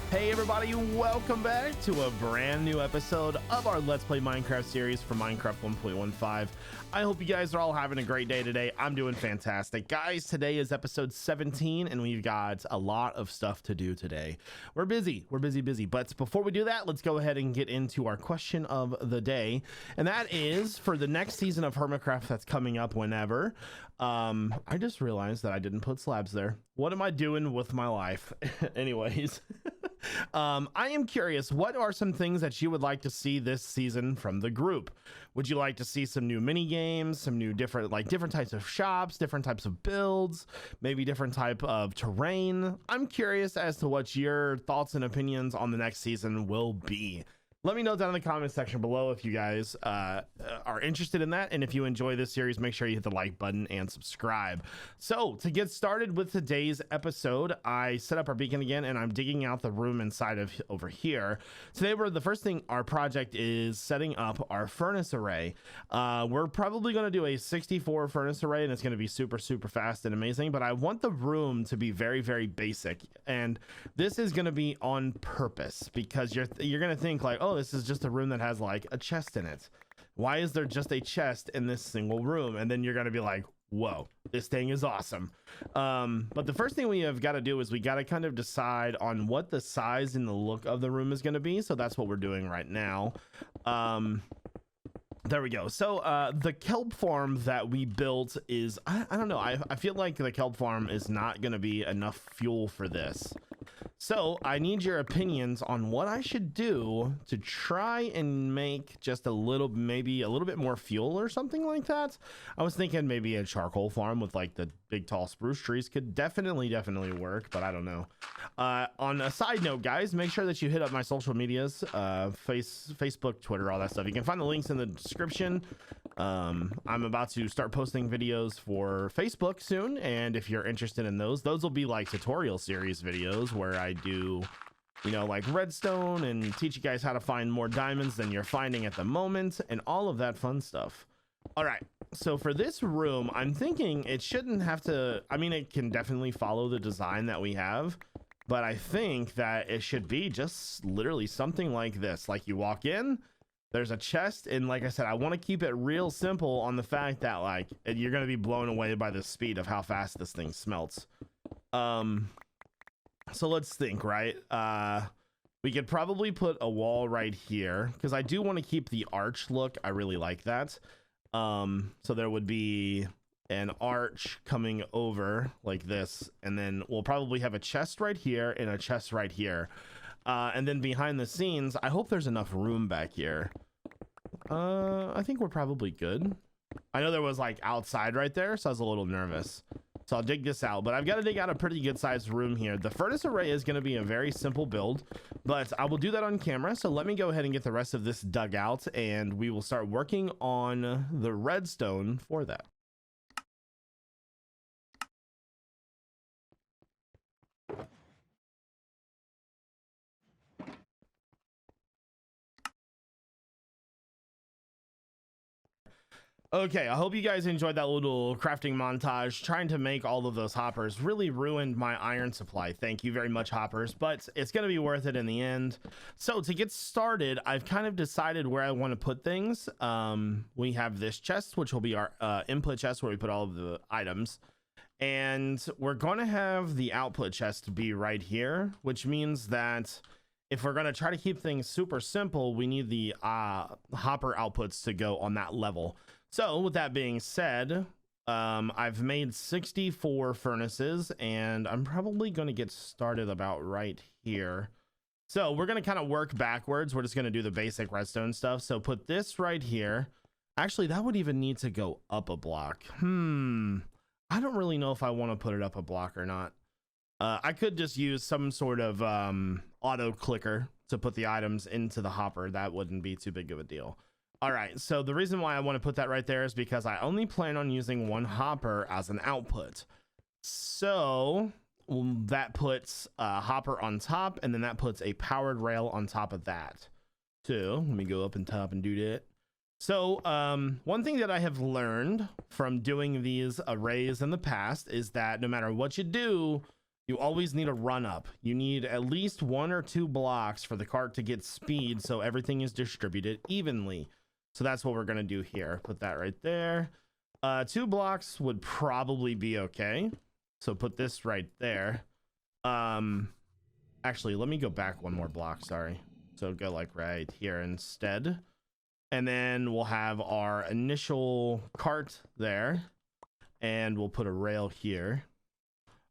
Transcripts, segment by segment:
Hey everybody, welcome back to a brand new episode of our Let's Play Minecraft series for Minecraft 1.15. I hope you guys are all having a great day today. I'm doing fantastic. Guys, today is episode 17 and we've got a lot of stuff to do today. We're busy. But before we do that, let's go ahead and get into our question of the day. And that is for the next season of Hermitcraft that's coming up whenever. I just realized that I didn't put slabs there. What am I doing with my life? Anyways. I am curious, what are some things that you would like to see this season from the group? Would you like to see some new mini games, some new different types of shops, different types of builds, maybe different type of terrain? I'm curious as to what your thoughts and opinions on the next season will be. Let me know down in the comment section below if you guys are interested in that, and if you enjoy this series, make sure you hit the like button and subscribe. So to get started with today's episode, I set up our beacon again and I'm digging out the room inside of over here. Today the first thing, our project is setting up our furnace array. We're probably going to do a 64 furnace array and it's going to be super fast and amazing, but I want the room to be very basic, and this is going to be on purpose because you're going to think like, oh, this is just a room that has like a chest in it. Why is there just a chest in this single room? And then you're going to be like, whoa, this thing is awesome. But the first thing we have got to do is we got to kind of decide on what the size and the look of the room is going to be. So that's what we're doing right now. There we go. So the kelp farm that we built is, I don't know, I feel like the kelp farm is not going to be enough fuel for this. So I need your opinions on what I should do to try and make just maybe a little bit more fuel or something like that. I was thinking maybe a charcoal farm with like the big tall spruce trees could definitely work, but I don't know. On a side note, guys, make sure that you hit up my social medias, Facebook, Twitter, all that stuff. You can find the links in the description. I'm about to start posting videos for Facebook soon, and if you're interested in those will be like tutorial series videos where I do, you know, like redstone and teach you guys how to find more diamonds than you're finding at the moment and all of that fun stuff. All right, so for this room, I'm thinking it shouldn't have to, I mean, it can definitely follow the design that we have, but I think that it should be just literally something like this. Like you walk in, there's a chest, and like I said, I want to keep it real simple on the fact that like you're going to be blown away by the speed of how fast this thing smelts. So let's think, right? We could probably put a wall right here because I do want to keep the arch look. I really like that. So there would be an arch coming over like this, and then we'll probably have a chest right here and a chest right here. And then behind the scenes, I hope there's enough room back here. I think we're probably good. I know there was like outside right there, so I was a little nervous. So I'll dig this out, but I've got to dig out a pretty good sized room here. The furnace array is going to be a very simple build, but I will do that on camera. So let me go ahead and get the rest of this dug out, and we will start working on the redstone for that. Okay, I hope you guys enjoyed that little crafting montage. Trying to make all of those hoppers really ruined my iron supply. Thank you very much, hoppers, but it's going to be worth it in the end. So to get started, I've kind of decided where I want to put things. We have this chest, which will be our input chest where we put all of the items. And we're going to have the output chest be right here, which means that if we're going to try to keep things super simple, we need the hopper outputs to go on that level. So with that being said, I've made 64 furnaces, and I'm probably going to get started about right here. So we're going to kind of work backwards. We're just going to do the basic redstone stuff. So put this right here. Actually, that would even need to go up a block. I don't really know if I want to put it up a block or not. I could just use some sort of auto clicker to put the items into the hopper. That wouldn't be too big of a deal. All right, so the reason why I want to put that right there is because I only plan on using one hopper as an output. So that puts a hopper on top, and then that puts a powered rail on top of that. So let me go up and top and do that. So one thing that I have learned from doing these arrays in the past is that no matter what you do, You always need a run up. You need at least 1 or 2 blocks for the cart to get speed, so everything is distributed evenly. So that's what we're gonna do here. Put that right there. 2 blocks would probably be okay. So put this right there. Actually, let me go back 1 more block. Sorry. So go like right here instead. And then we'll have our initial cart there. And we'll put a rail here.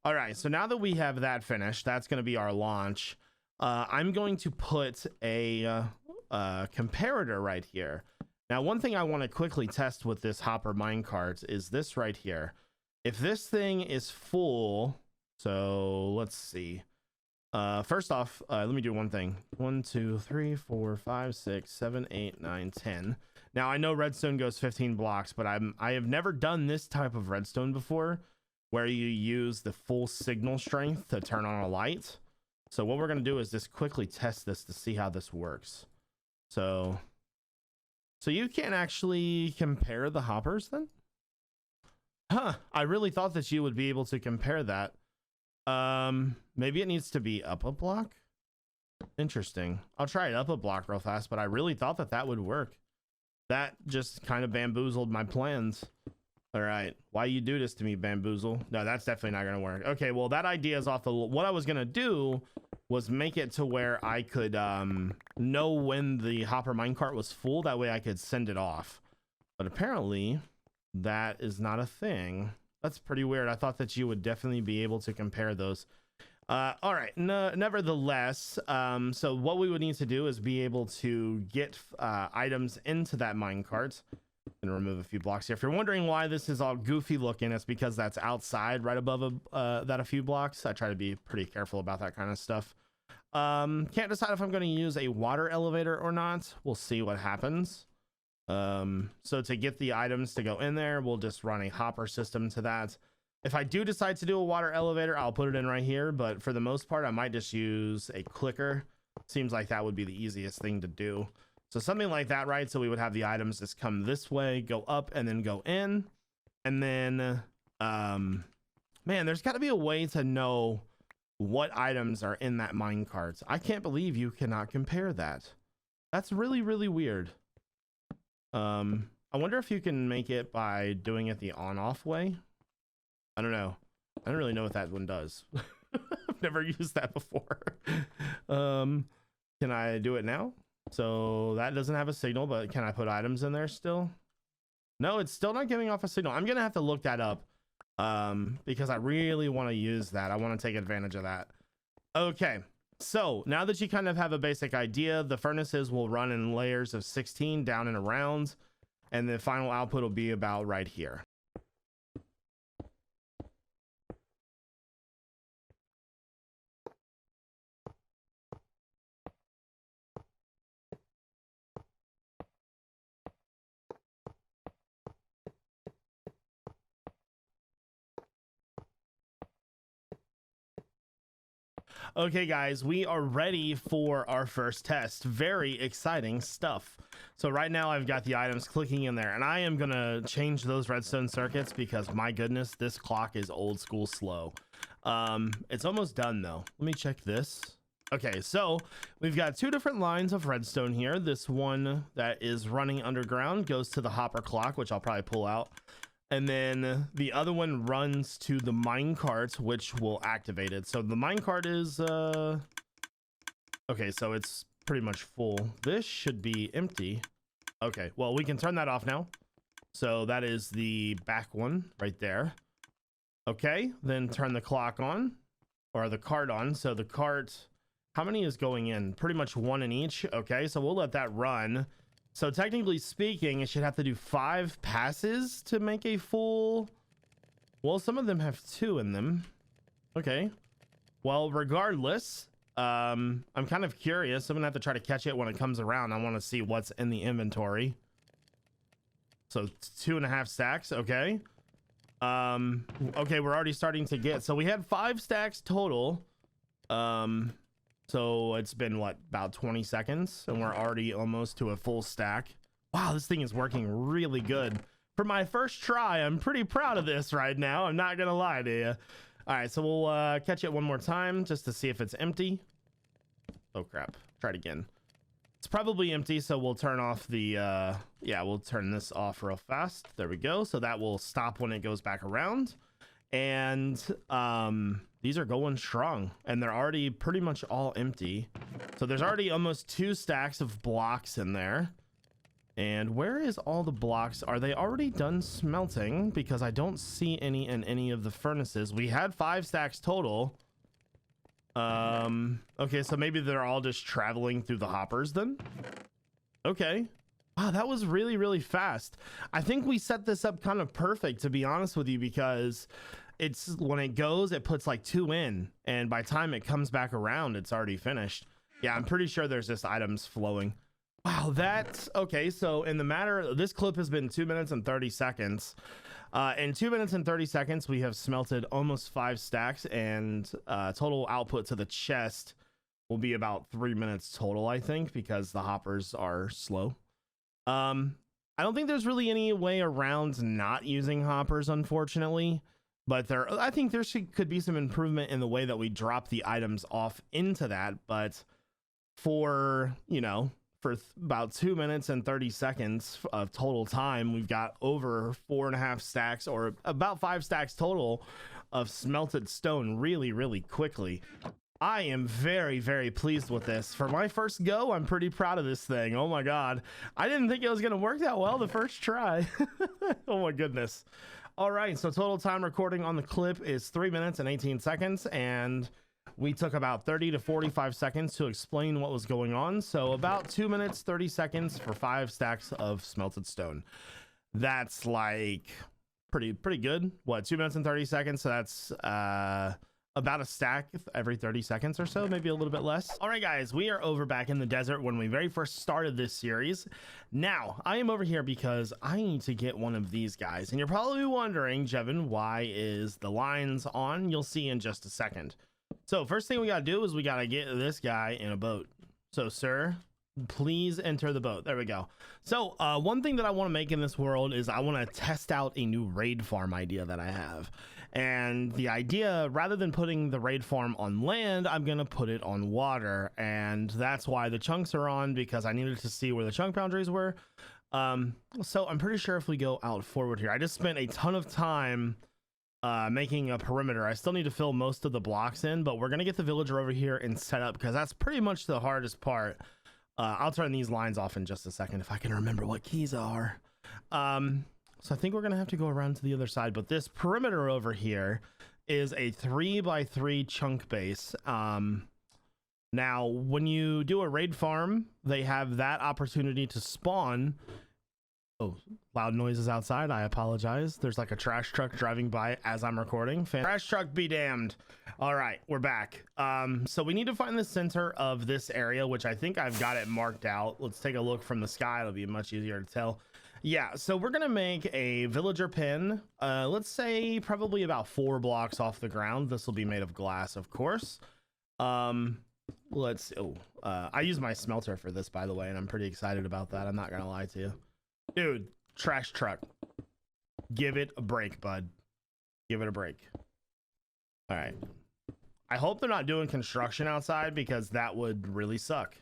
All right, so now that we have that finished, that's going to be our launch. I'm going to put a comparator right here. Now, one thing I want to quickly test with this hopper minecart is this right here. If this thing is full, so let's see. First off, let me do one thing. 1, 2, 3, 4, 5, 6, 7, 8, 9, 10. Now, I know redstone goes 15 blocks, but I have never done this type of redstone before, where you use the full signal strength to turn on a light. So what we're going to do is just quickly test this to see how this works. So you can't actually compare the hoppers then? Huh, I really thought that you would be able to compare that. Maybe it needs to be up a block. Interesting. I'll try it up a block real fast, but I really thought that that would work. That just kind of bamboozled my plans. All right, why you do this to me, bamboozle? No, that's definitely not gonna work. Okay, well, that idea is off the... What I was gonna do was make it to where I could know when the hopper minecart was full. That way I could send it off. But apparently that is not a thing. That's pretty weird. I thought that you would definitely be able to compare those. All right, nevertheless, so what we would need to do is be able to get items into that minecart. And remove a few blocks here. If you're wondering why this is all goofy looking, it's because that's outside right above that a few blocks. I try to be pretty careful about that kind of stuff. Can't decide if I'm going to use a water elevator or not. We'll see what happens. So to get the items to go in there, we'll just run a hopper system to that. If I do decide to do a water elevator, I'll put it in right here, but for the most part I might just use a clicker. Seems like that would be the easiest thing to do. So something like that, right? So we would have the items just come this way, go up, and then go in. And then, man, there's got to be a way to know what items are in that minecart. I can't believe you cannot compare that. That's really, really weird. I wonder if you can make it by doing it the on-off way. I don't know. I don't really know what that one does. I've never used that before. Can I do it now? So that doesn't have a signal, but can I put items in there still? No, it's still not giving off a signal. I'm gonna have to look that up because I really want to use that. I want to take advantage of that. Okay, so now that you kind of have a basic idea, the furnaces will run in layers of 16 down and around, and the final output will be about right here. Okay guys, we are ready for our first test. Very exciting stuff. So right now I've got the items clicking in there, and I am gonna change those redstone circuits because my goodness, this clock is old school slow. It's almost done though. Let me check this. Okay, so we've got 2 different lines of redstone here. This one that is running underground goes to the hopper clock, which I'll probably pull out. And then the other one runs to the minecart, which will activate it. So the minecart is okay, so it's pretty much full. This should be empty. Okay, well, we can turn that off now. So that is the back one right there. Okay, then turn the clock on, or the cart on. So the cart, how many is going in? Pretty much 1 in each. Okay, so we'll let that run. So technically speaking, it should have to do 5 passes to make a full... Well, some of them have 2 in them. Okay. Well, regardless, I'm kind of curious. I'm gonna have to try to catch it when it comes around. I want to see what's in the inventory. So 2.5 stacks. Okay. Okay, we're already starting to get... So we had 5 stacks total. So it's been what, about 20 seconds, and we're already almost to a full stack. Wow, this thing is working really good. For my first try, I'm pretty proud of this right now. I'm not gonna lie to you. All right, so we'll catch it one more time just to see if it's empty. Oh crap, try it again. It's probably empty, so we'll turn off the yeah, we'll turn this off real fast. There we go. So that will stop when it goes back around. And these are going strong, and they're already pretty much all empty. So there's already almost 2 stacks of blocks in there. And where is all the blocks? Are they already done smelting? Because I don't see any in any of the furnaces. We had 5 stacks total. Okay, so maybe they're all just traveling through the hoppers then. Okay. Wow, that was really, really fast. I think we set this up kind of perfect, to be honest with you, because it's when it goes, it puts like 2 in, and by the time it comes back around, it's already finished. Yeah, I'm pretty sure there's just items flowing. Wow, that's okay. So in the matter, this clip has been 2 minutes and 30 seconds. In 2 minutes and 30 seconds, we have smelted almost 5 stacks, and total output to the chest will be about 3 minutes total, I think, because the hoppers are slow. I don't think there's really any way around not using hoppers, unfortunately, but I think there could be some improvement in the way that we drop the items off into that. But for, you know, for about 2 minutes and 30 seconds of total time, we've got over 4.5 stacks, or about 5 stacks total of smelted stone really, really quickly. I am very, very pleased with this. For my first go, I'm pretty proud of this thing. Oh my god, I didn't think it was gonna work that well the first try. Oh my goodness. All right, so total time recording on the clip is 3 minutes and 18 seconds, and we took about 30 to 45 seconds to explain what was going on. So about 2 minutes 30 seconds for 5 stacks of smelted stone. That's like pretty good. What, 2 minutes and 30 seconds? So that's about a stack every 30 seconds or so, maybe a little bit less. All right, guys, we are over back in the desert when we very first started this series. Now, I am over here because I need to get one of these guys. And you're probably wondering, Jevin, why is the lines on? You'll see in just a second. So first thing we got to do is we got to get this guy in a boat. So, sir, please enter the boat. There we go. So one thing that I want to make in this world is I want to test out a new raid farm idea that I have. And the idea, rather than putting the raid farm on land, I'm going to put it on water. And that's why the chunks are on, because I needed to see where the chunk boundaries were. So I'm pretty sure if we go out forward here, I just spent a ton of time making a perimeter. I still need to fill most of the blocks in, but we're going to get the villager over here and set up, because that's pretty much the hardest part. I'll turn these lines off in just a second if I can remember what keys are. So I think we're gonna have to go around to the other side, but this perimeter over here is a 3x3 chunk base. Now when you do a raid farm, they have that opportunity to spawn. Oh, loud noises outside, I apologize. There's like a trash truck driving by as I'm recording. Trash truck be damned. All right, we're back. So we need to find the center of this area, which I think I've got it marked out. Let's take a look from the sky. It'll be much easier to tell. Yeah, so we're gonna make a villager pin, let's say probably about 4 blocks off the ground. This will be made of glass, of course. I use my smelter for this, by the way, and I'm pretty excited about that. I'm not gonna lie to you. Dude, trash truck, give it a break, bud. Give it a break. All right, I hope they're not doing construction outside, because that would really suck.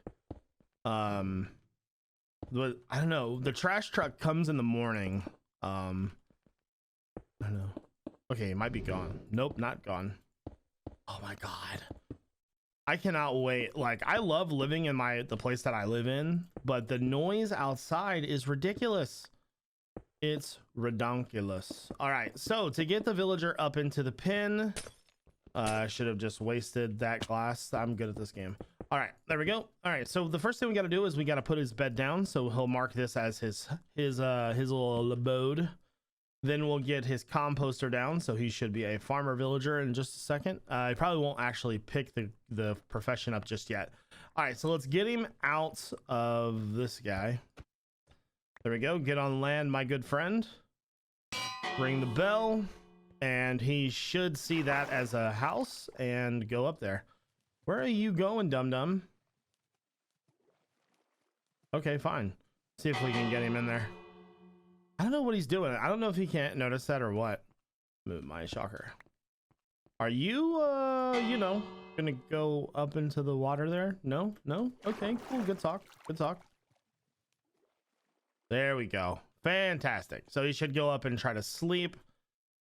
But I don't know, the trash truck comes in the morning. I don't know. Okay, it might be gone. Nope, not gone. Oh my god, I cannot wait. Like, I love living in the place that I live in, but the noise outside is ridiculous. It's redonkulous. All right, so to get the villager up into the pin, I should have just wasted that glass. I'm good at this game. All right, there we go. All right, so the first thing we got to do is we got to put his bed down, so he'll mark this as his little abode. Then we'll get his composter down, so he should be a farmer villager in just a second. I probably won't actually pick the profession up just yet. All right, so let's get him out of this guy. There we go. Get on land, my good friend. Ring the bell, and he should see that as a house and go up there. Where are you going, dum-dum? Okay, fine. See if we can get him in there. I don't know what he's doing. I don't know if he can't notice that or what. Move my shocker. Are you, you know, gonna go up into the water there? No? Okay, cool. Good talk. There we go. Fantastic. So he should go up and try to sleep.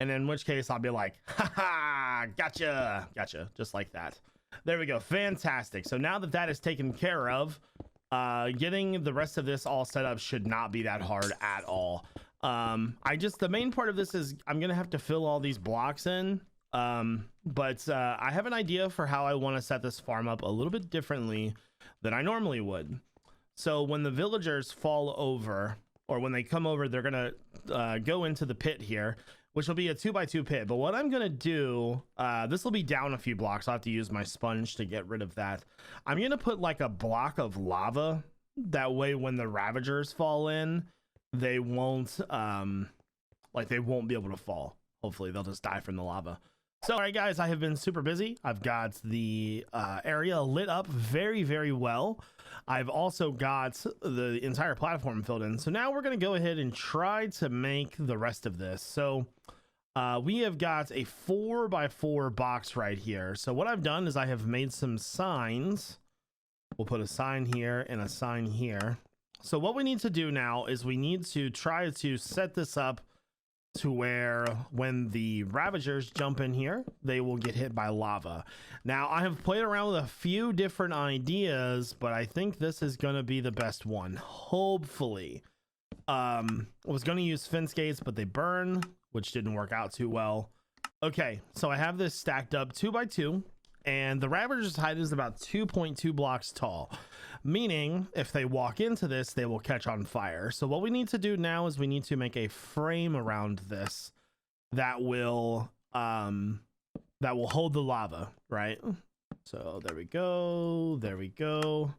And in which case I'll be like, haha, gotcha. Just like that. There we go. Fantastic. So now that is taken care of, getting the rest of this all set up should not be that hard at all. The main part of this is I'm gonna have to fill all these blocks in, but I have an idea for how I want to set this farm up a little bit differently than I normally would. So when the villagers fall over, or when they come over, they're gonna go into the pit here, which will be a 2x2 pit. But what I'm gonna do, this will be down a few blocks. I'll have to use my sponge to get rid of that. I'm gonna put like a block of lava, that way when the ravagers fall in, they won't they won't be able to fall. Hopefully they'll just die from the lava. So all right guys, I have been super busy. I've got the area lit up very, very well. I've also got the entire platform filled in. So now we're going to go ahead and try to make the rest of this. So we have got a 4x4 box right here. So what I've done is I have made some signs. We'll put a sign here and a sign here. So what we need to do now is we need to try to set this up to where when the ravagers jump in here, they will get hit by lava. Now I have played around with a few different ideas, but I think this is going to be the best one, hopefully. I was going to use fence gates, but they burn, which didn't work out too well. Okay, so I have this stacked up 2x2, and the ravager's height is about 2.2 blocks tall, meaning if they walk into this, they will catch on fire. So what we need to do now is we need to make a frame around this that will hold the lava, right? So there we go.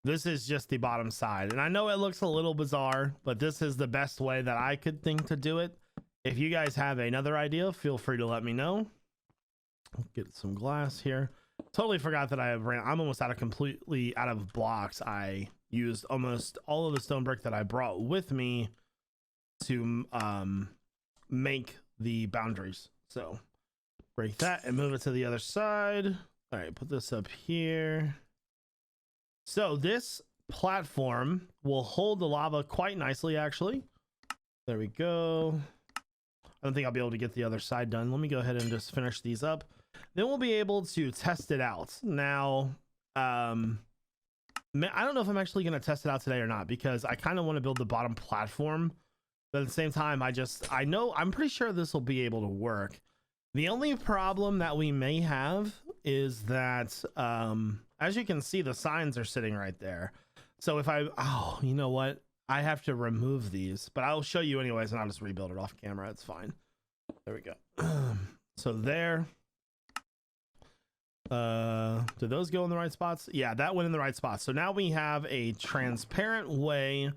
This is just the bottom side, and I know it looks a little bizarre, but this is the best way that I could think to do it. If you guys have another idea, feel free to let me know. Get some glass here. Totally forgot that I'm almost completely out of blocks. I used almost all of the stone brick that I brought with me to make the boundaries. So break that and move it to the other side. All right, put this up here. So this platform will hold the lava quite nicely, actually. There we go. I don't think I'll be able to get the other side done. Let me go ahead and just finish these up. Then we'll be able to test it out. Now, I don't know if I'm actually going to test it out today or not, because I kind of want to build the bottom platform. But at the same time, I'm pretty sure this will be able to work. The only problem that we may have is that, as you can see, the signs are sitting right there. So if you know what? I have to remove these, but I'll show you anyways, and I'll just rebuild it off camera. It's fine. There we go. So there. Do those go in the right spots? Yeah, that went in the right spot. So now we have a transparent way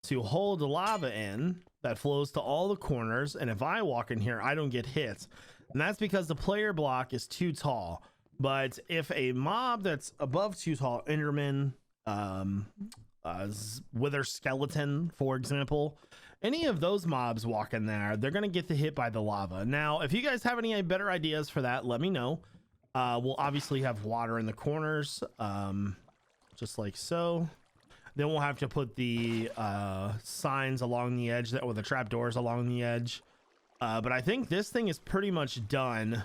to hold the lava in that flows to all the corners, and if I walk in here, I don't get hit. And that's because the player block is too tall. But if a mob that's above too tall, Enderman, Wither Skeleton, for example, any of those mobs walk in there, they're gonna get hit by the lava. Now if you guys have any better ideas for that, let me know. We'll obviously have water in the corners, just like so. Then we'll have to put the signs along the edge, or the trapdoors along the edge. But I think this thing is pretty much done.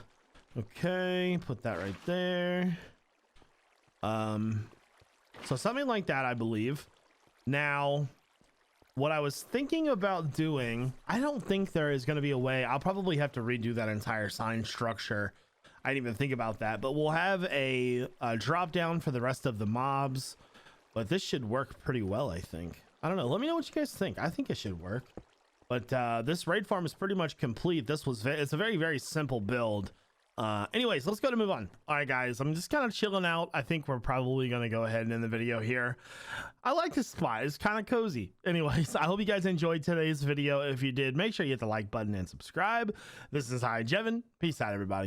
Okay, put that right there. So something like that, I believe. Now, what I was thinking about doing, I don't think there is going to be a way. I'll probably have to redo that entire sign structure. I didn't even think about that, but we'll have a drop down for the rest of the mobs. But this should work pretty well, I think. I don't know. Let me know what you guys think. I think it should work. But this raid farm is pretty much complete. It's a very, very simple build. Anyways, let's go to move on. All right, guys, I'm just kind of chilling out. I think we're probably going to go ahead and end the video here. I like this spot. It's kind of cozy. Anyways, I hope you guys enjoyed today's video. If you did, make sure you hit the like button and subscribe. This is iJevin. Peace out, everybody.